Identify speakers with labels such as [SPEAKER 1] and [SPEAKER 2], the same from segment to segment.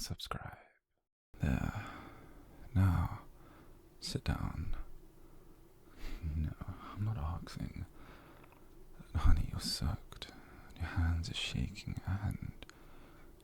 [SPEAKER 1] subscribe. There. Now, sit down. No, I'm not asking. Honey, you're soaked. Your hands are shaking and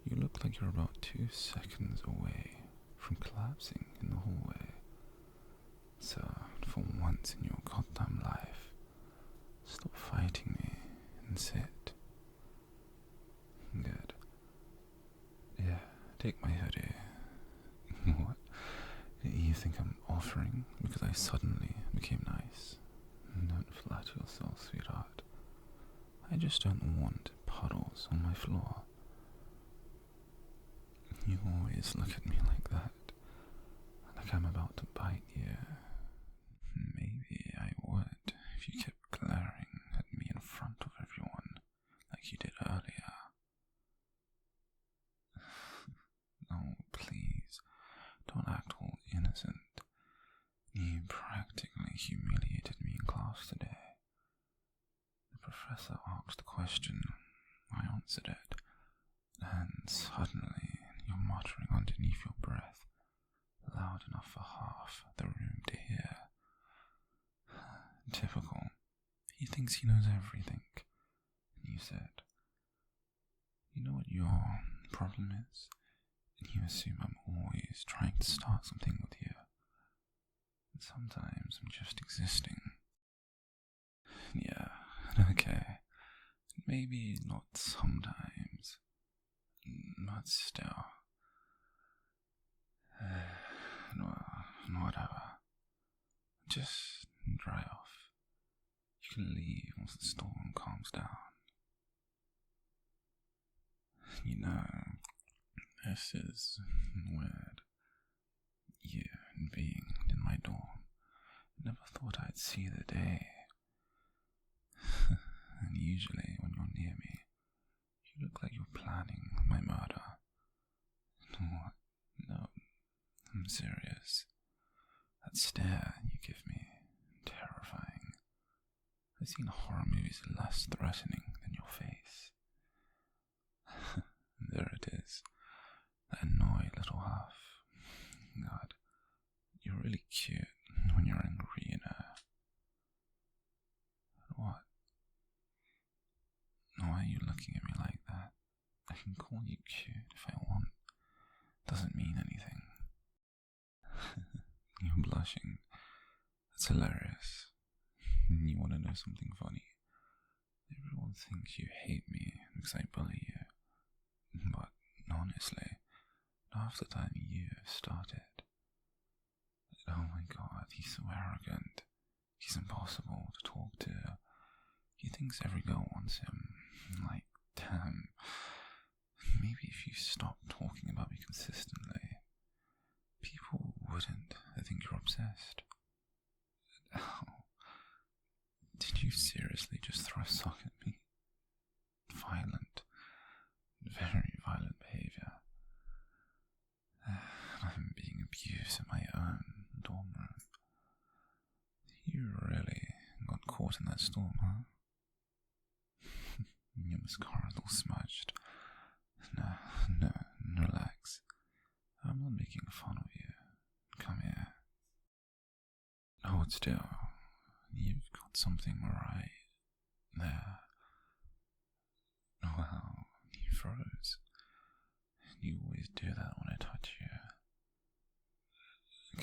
[SPEAKER 1] you look like you're about 2 seconds away from collapsing in the hallway. So, for once in your goddamn life, stop fighting me and sit. Good. Yeah, take my hoodie. What? You think I'm offering because I suddenly became nice? Don't flatter yourself, sweetheart. I just don't want puddles on my floor. You always look at me like that, like I'm about to bite you. Maybe I would if you kept glaring at me in front of everyone, like you did earlier. Oh, please, don't act all innocent. You practically humiliated me in class today. The professor asked a question, I answered it, and suddenly you're muttering underneath your breath, loud enough for half the room to hear. Typical. He thinks he knows everything. And you said, you know what your problem is? And you assume I'm always trying to start something with you. And sometimes I'm just existing. Yeah, okay. Maybe not sometimes, but still. Whatever. Just dry off. You can leave once the storm calms down. You know, this is weird. You being in my dorm. Never thought I'd see the day. And usually when you're near me, you look like you're planning my murder. What? No, I'm serious. That stare you give me, terrifying. I've seen horror movies less threatening than your face. There it is, that annoyed little half. God, you're really cute when you're angry, you know. What? Why are you looking at me like that? I can call you cute if I want. Doesn't mean anything. You're blushing. That's hilarious. You want to know something funny? Everyone thinks you hate me because I bully you. But honestly, half the time you started. Oh my god, he's so arrogant. He's impossible to talk to. He thinks every girl wants him. Like, damn. Maybe if you stop talking about me consistently, people wouldn't. I think you're obsessed. Oh. Did you seriously just throw a sock at me? Violent. Very violent behavior. I'm being abused in my own dorm room. You really got caught in that storm, huh? Your mascara's all smudged. No, relax. I'm not making fun of you. Come here. Hold still. You've got something right there. Wow, you froze. You always do that when I touch you.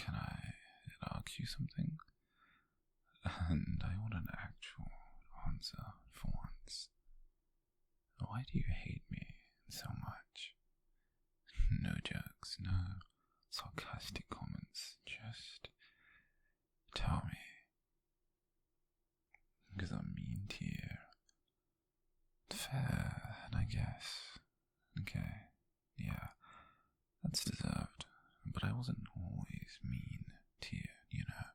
[SPEAKER 1] Can I ask you something? And I want an actual answer for once. Why do you hate me so much? No jokes, no sarcastic comments, just tell me. Because I'm mean to you. Fair, I guess. Okay, yeah, that's deserved. But I wasn't always mean to you, you know.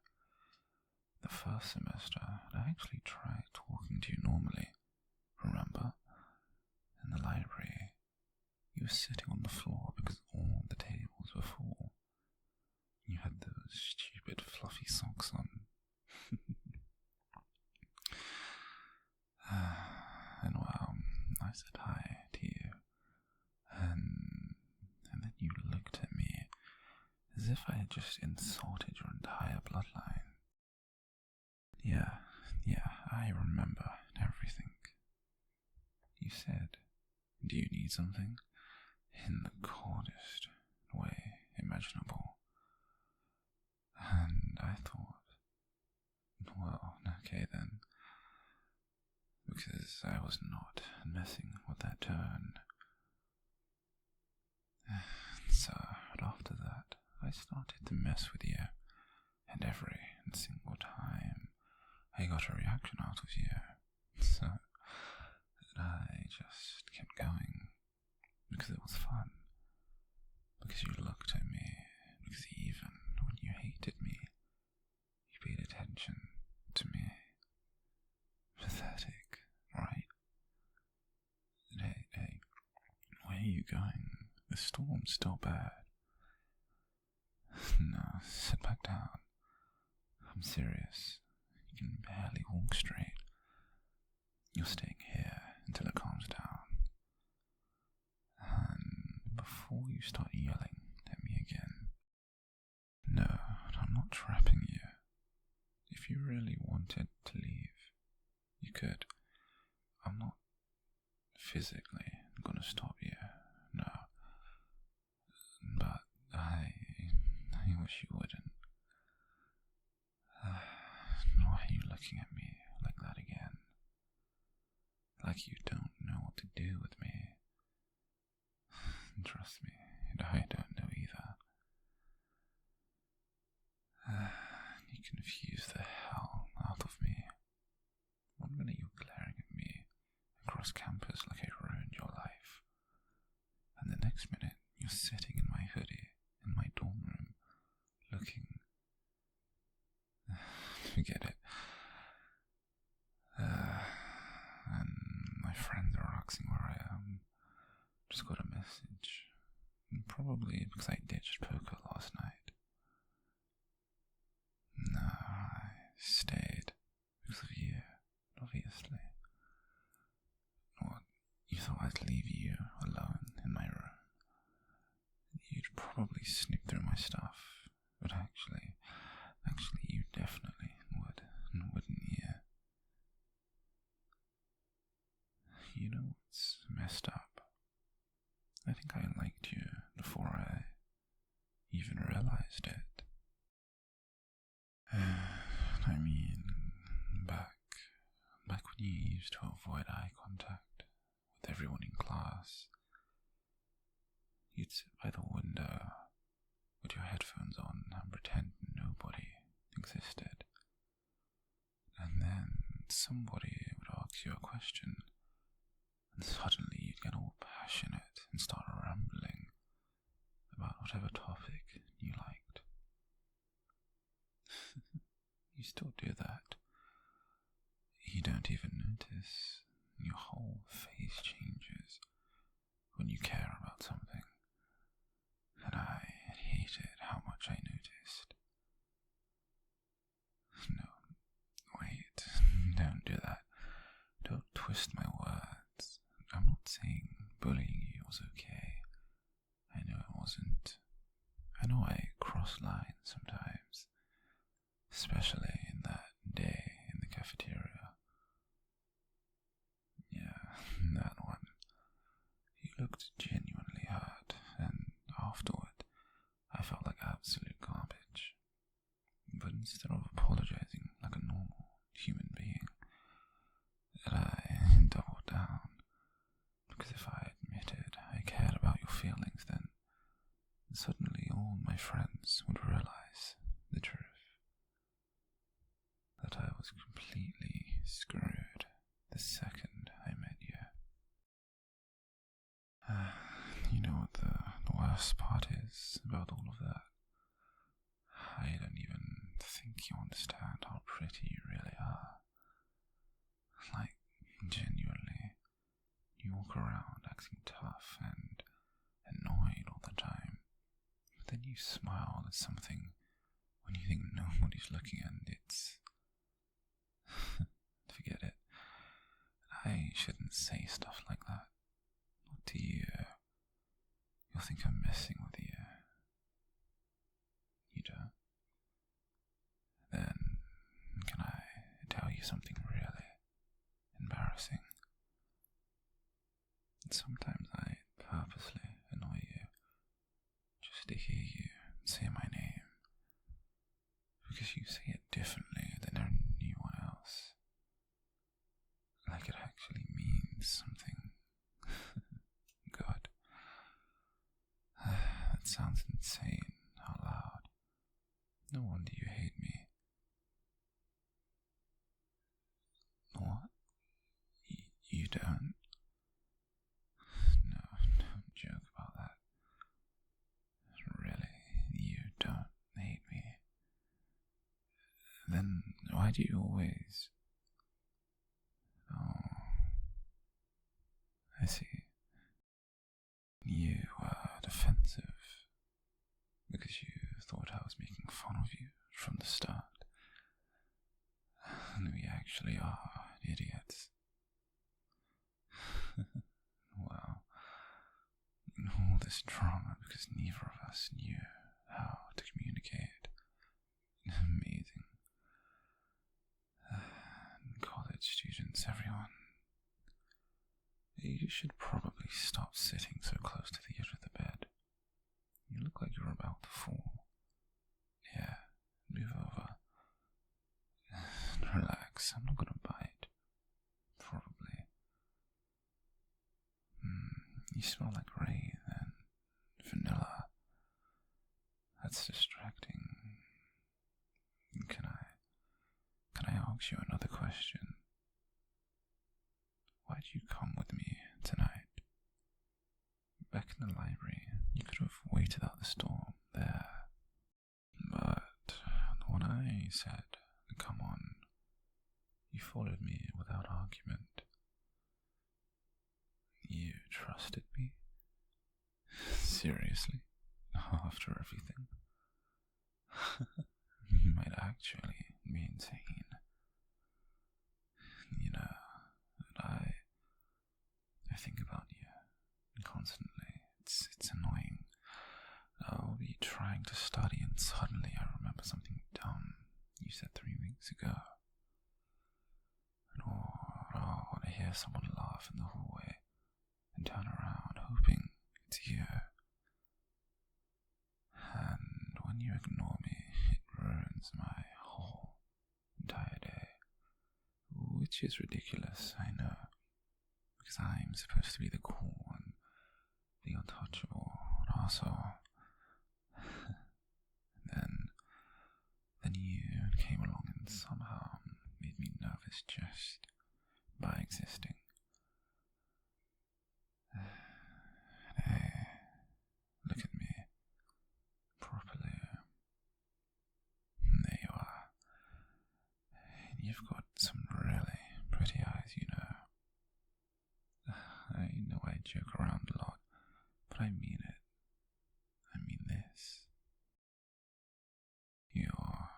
[SPEAKER 1] The first semester, I actually tried talking to you normally. Remember? In the library, you were sitting on the floor because all the tables were full. You had those stupid fluffy socks on. And well, I said hi to you, and then you looked as if I had just insulted your entire bloodline. Yeah, I remember everything. You said, "Do you need something?" in the coldest way imaginable. And I thought, well, okay then, because I was not messing with that turn. So after that, I started to mess with you, and every single time I got a reaction out of you, so I just kept going, because it was fun, because you looked at me, because even when you hated me, you paid attention to me. Pathetic, right? Hey, where are you going? The storm's still bad. No, sit back down. I'm serious. You can barely walk straight. You're staying here until it calms down. And before you start yelling at me again, no, I'm not trapping you. If you really wanted to leave, you could. I'm not physically gonna stop you, no. But I wish you wouldn't. Why are you looking at me like that again? Like you don't know what to do with me. Trust me, I don't know either. You confuse the hell out of me. One minute you're glaring at me across campus like I ruined your life, and the next minute you're sitting in my hoodie in my dorm room, looking. Forget it. And my friends are asking where I am. Just got a message. Probably because I ditched poker last night. No, I stayed because of you, obviously. What, you thought I'd leave you alone in my room? You'd probably snip through my stuff, but actually you definitely would, wouldn't you? You know what's messed up? I think I liked you before I even realized it. I mean, back when you used to avoid eye contact with everyone in class. You'd sit by the window with your headphones on and pretend nobody existed. And then somebody would ask you a question, and suddenly you'd get all passionate and start rambling about whatever topic you liked. You still do that. You don't even notice. Your whole face changes when you care about something. And I hated how much I noticed. No, wait, don't do that. Don't twist my words. I'm not saying bullying you was okay. I know it wasn't. I know I cross lines sometimes, especially in that day in the cafeteria. Yeah, that one. You looked genuinely hurt, and afterward, I felt like absolute garbage. But instead of apologizing like a normal human being, I doubled down. Because if I admitted I cared about your feelings, then suddenly all my friends would realize the truth. That I was completely screwed the second I met you. You know what the worst part is about all of that? I don't even think you understand how pretty you really are. Like, genuinely, you walk around acting tough and annoyed all the time, but then you smile at something when you think nobody's looking, and it's... Forget it. I shouldn't say stuff like that. Not to you. You'll think I'm messing with you. reader. Then, can I tell you something really embarrassing? Sometimes I purposely annoy you just to hear you say my name, because you say it differently than anyone else. Like it actually means something. God. That sounds insane out loud. No wonder you hate me. What? You don't? No, don't joke about that. Really, you don't hate me. Then why do you always... Oh, I see. You were defensive because you thought I was making fun of you from the start. And we actually are idiots. Well, all this drama because neither of us knew how to communicate. Amazing. College students, everyone. You should probably stop sitting so close to the edge of the bed. You look like you're about to fall. Yeah, move over. Relax, I'm not gonna bite. Probably. You smell like rain and vanilla. That's distracting. Can I ask you another question? Why'd you come with me tonight? Back in the library, you could have waited out the storm there. But when I said, come on, you followed me without argument. You trusted me? Seriously? After everything? You might actually be insane. You know, I think about you constantly. It's annoying. I'll be trying to study and suddenly I remember something dumb you said 3 weeks ago. Or I'll want to hear someone laugh in the hallway and turn around hoping it's you. And when you ignore me, it ruins my whole entire day. Which is ridiculous, I know. Because I'm supposed to be the cool one, the untouchable arsehole. Then you came along and somehow made me nervous just by existing. Hey, look at me properly. There you are. You've got some really pretty eyes, you know. I know I joke around a lot, but I mean it. I mean this. You're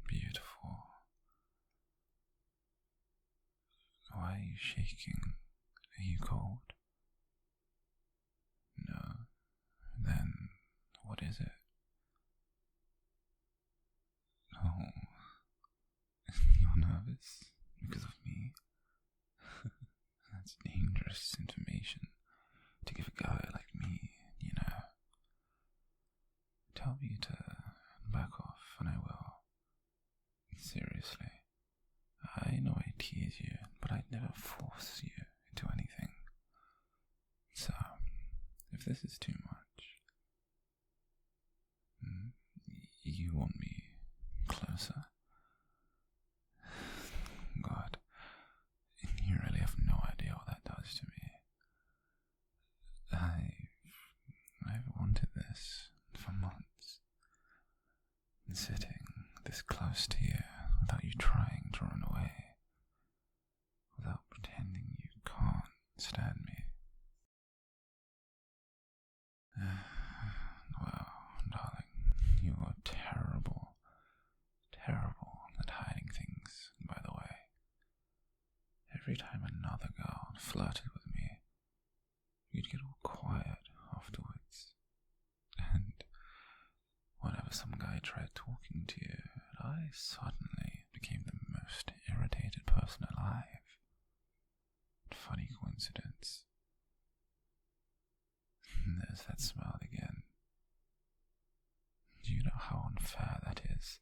[SPEAKER 1] beautiful. Why are you shaking? Are you cold? No. Then what is it? Oh, you're nervous because of me? That's dangerous information to give a guy like me, you know. Tell me to back off and I will. Seriously. I know I tease you, but I'd never force you into anything. So, if this is too much, you want me closer? God, you really have no idea what that does to me. I've wanted this for months. Sitting this close to you without you trying to run away, without pretending you can't stand me. Well, darling, you are terrible, terrible at hiding things, by the way. Every time another girl flirted with me, you'd get all quiet afterwards. And whenever some guy I tried talking to you, I suddenly became the most irritated person alive. Funny coincidence. There's that smile again. Do you know how unfair that is?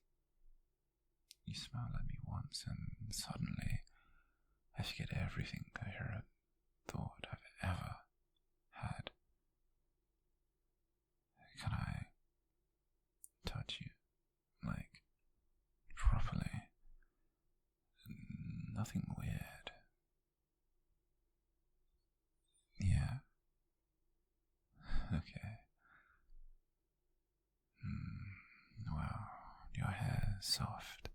[SPEAKER 1] You smile at me once and suddenly I forget everything coherent thought I've ever had. Can I touch you? Like, properly? Nothing weird. Yeah. Okay. Wow, your hair is soft.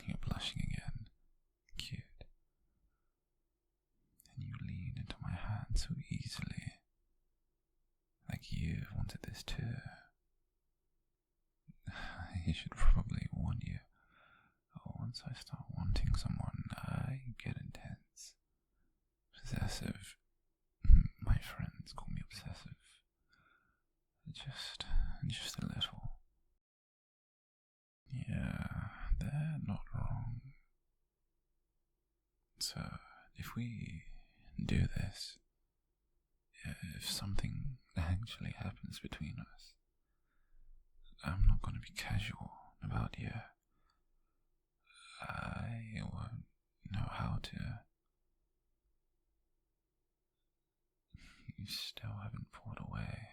[SPEAKER 1] You're blushing again. Cute. And you lean into my hand so easily. Like you wanted this too. I should probably warn you. Once I start wanting someone, I get intense. Possessive. My friends call me obsessive. Just a little. Yeah, they're not wrong. So, if we do this, if something actually happens between us, I'm not going to be casual about you. I won't know how to. You still haven't pulled away.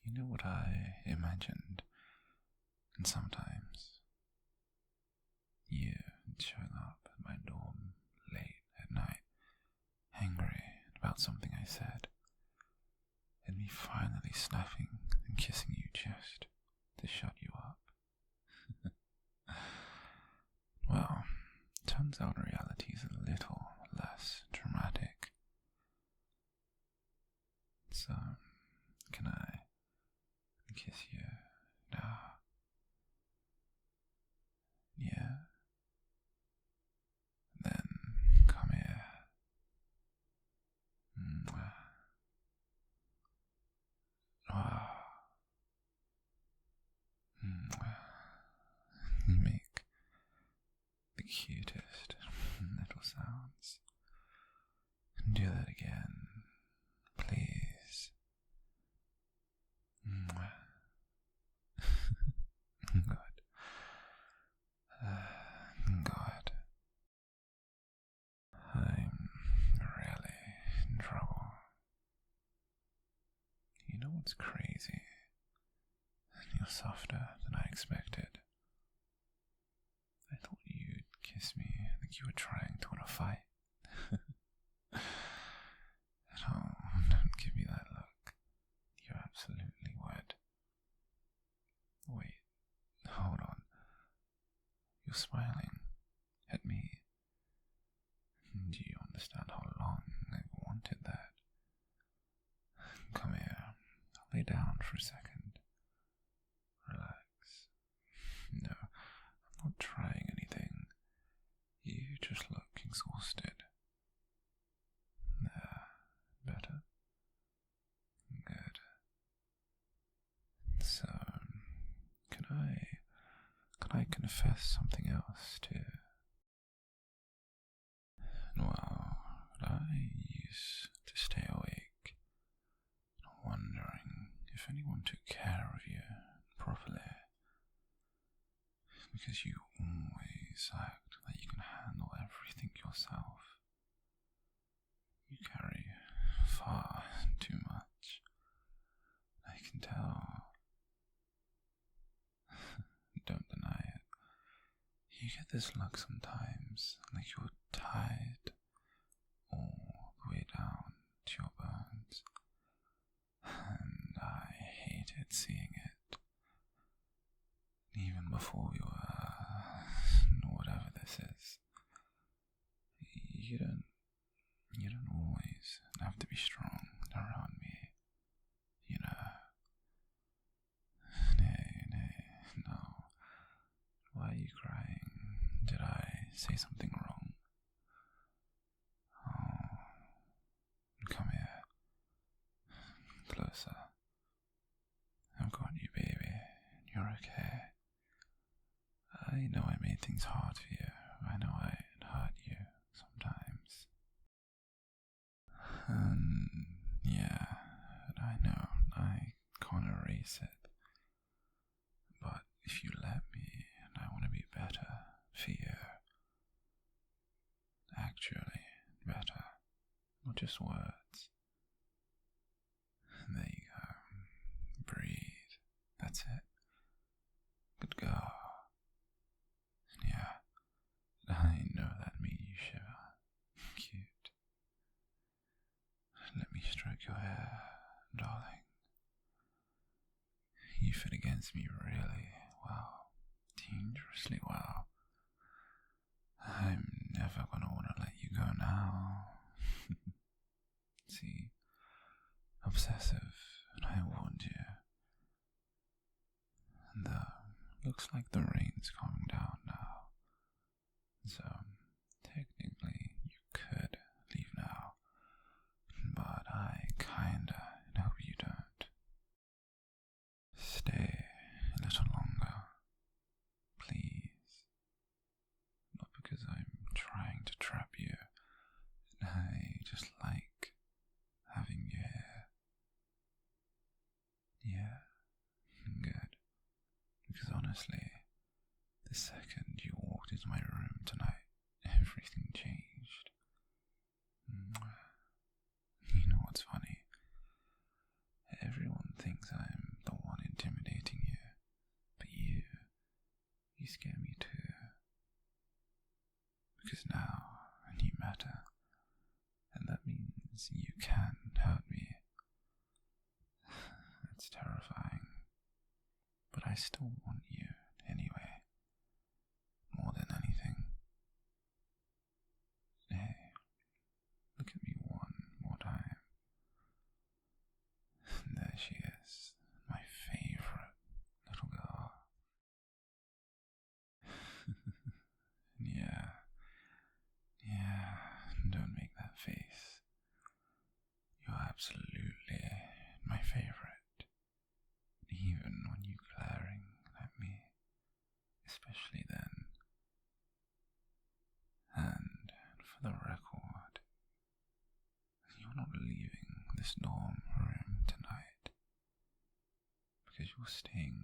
[SPEAKER 1] You know what I imagined? And sometimes you showing up at my dorm late at night, angry about something I said, and me finally snapping and kissing you just to shut you up. Well, turns out reality is a little less dramatic. So, can I kiss you now? Yeah? Then come here. You make the cutest little sounds. Do that again, please. Good. Good. I'm really in trouble. You know what's crazy? You're softer than I expected. I thought you'd kiss me like you were trying to win a fight. Don't give me that look. You absolutely would. Wait, hold on. You're smiling at me. Do you understand how long I've wanted that? Come here. I'll lay down for a second. Relax. No, I'm not trying anything. You just look exhausted. There. Better? Good. So, can I confess something else too? Well, I used to stay awake, wondering if anyone took care of you properly, because you always act like you can handle everything yourself. You carry far too much. I can tell. Don't deny it. You get this look sometimes, like you're tired all the way down to your bones, and I hated seeing it. Even before we were whatever this is. You don't always have to be strong around me, you know. Nay, no. Why are you crying? Did I say something wrong? Oh, come here. Closer. I know I made things hard for you. I know I hurt you sometimes. And yeah, I know I can't erase it. But if you let me, and I want to be better for you, actually better, not just words. There you go. Breathe. That's it. Good girl. Yeah, I know that made you shiver. Cute. Let me stroke your hair, darling. You fit against me really well. Dangerously well. I'm never gonna want to let you go now. See, obsessive, and I warned you. And looks like the rain's calming down now. So, technically, you could leave now. But I kinda hope you don't. Stay a little longer, please. Not because I'm trying to trap you. I just like having you here. Yeah, good. Because honestly, the second you walked into my room tonight, everything changed. You know what's funny? Everyone thinks I'm the one intimidating you, but you scare me too. Because now you matter, and that means you can hurt me. It's terrifying, but I still want you anyway, more than anything. Hey, look at me one more time. There she is, my favorite little girl. Yeah, don't make that face. You're absolutely my favorite, even when you're glaring at me, especially then. And for the record, you're not leaving this dorm room tonight, because you're staying